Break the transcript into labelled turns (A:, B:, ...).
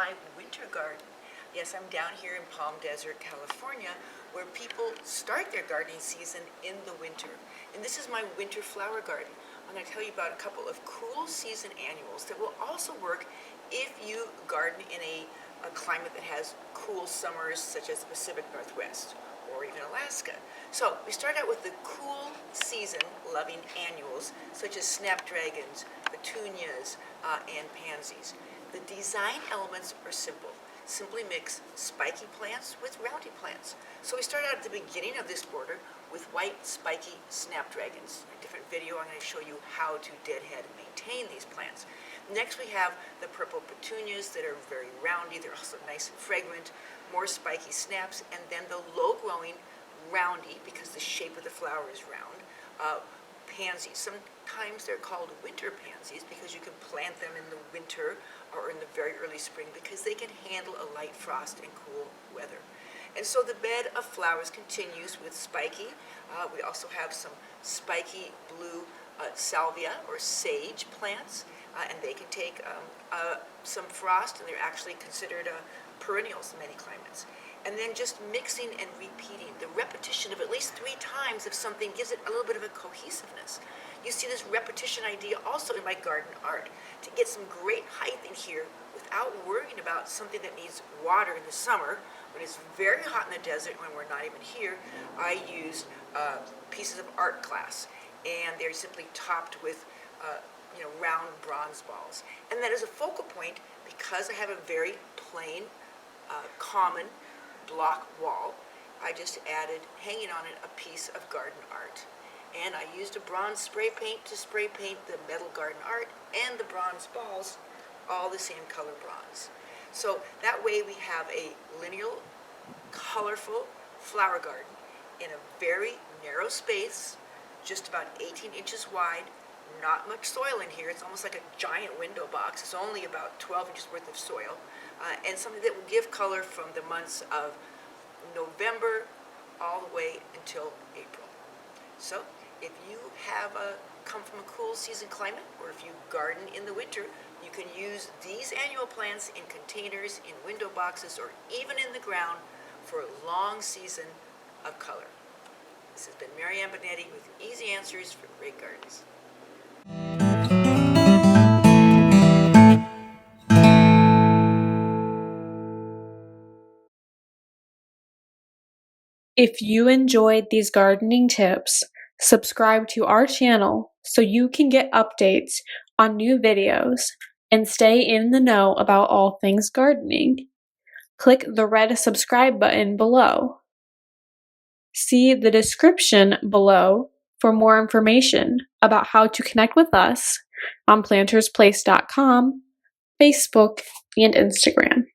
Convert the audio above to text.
A: my winter garden. Yes, I'm down here in Palm Desert, California, where people start their gardening season in the winter. And this is my winter flower garden. I'm going to tell you about a couple of cool season annuals that will also work if you garden in a climate that has cool summers, such as the Pacific Northwest or even Alaska. So we start out with the cool season loving annuals, such as snapdragons, petunias, and pansies. The design elements are simple. Simply mix spiky plants with roundy plants. So we start out at the beginning of this border with white spiky snapdragons. In a different video, I'm going to show you how to deadhead and maintain these plants. Next, we have the purple petunias that are very roundy. They're also nice and fragrant. More spiky snaps, and then the low-growing roundy, because the shape of the flower is round, pansies. Sometimes they're called winter pansies because you can plant them in the winter or in the very early spring because they can handle a light frost and cool weather. And so the bed of flowers continues with spiky. We also have some spiky blue salvia or sage plants, and they can take some frost, and they're actually considered perennials in many climates. And then just mixing and repeating. The repetition of at least 3 times of something gives it a little bit of a cohesiveness. You see this repetition idea also in my garden art. To get some great height in here without worrying about something that needs water in the summer, when it's very hot in the desert, when we're not even here, I used pieces of art glass, and they're simply topped with round bronze balls. And that is a focal point because I have a very plain, common block wall. I just added, hanging on it, a piece of garden art. And I used a bronze spray paint to spray paint the metal garden art and the bronze balls, all the same color bronze. So that way we have a lineal, colorful flower garden in a very narrow space, just about 18 inches wide, not much soil in here. It's almost like a giant window box. It's only about 12 inches worth of soil, and something that will give color from the months of November all the way until April. So if you have come from a cool season climate, or if you garden in the winter, you can use these annual plants in containers, in window boxes, or even in the ground for a long season of color. This has been Marianne Binetti with Easy Answers for Great Gardens.
B: If you enjoyed these gardening tips, subscribe to our channel so you can get updates on new videos and stay in the know about all things gardening. Click the red subscribe button below. See the description below for more information about how to connect with us on plantersplace.com, Facebook, and Instagram.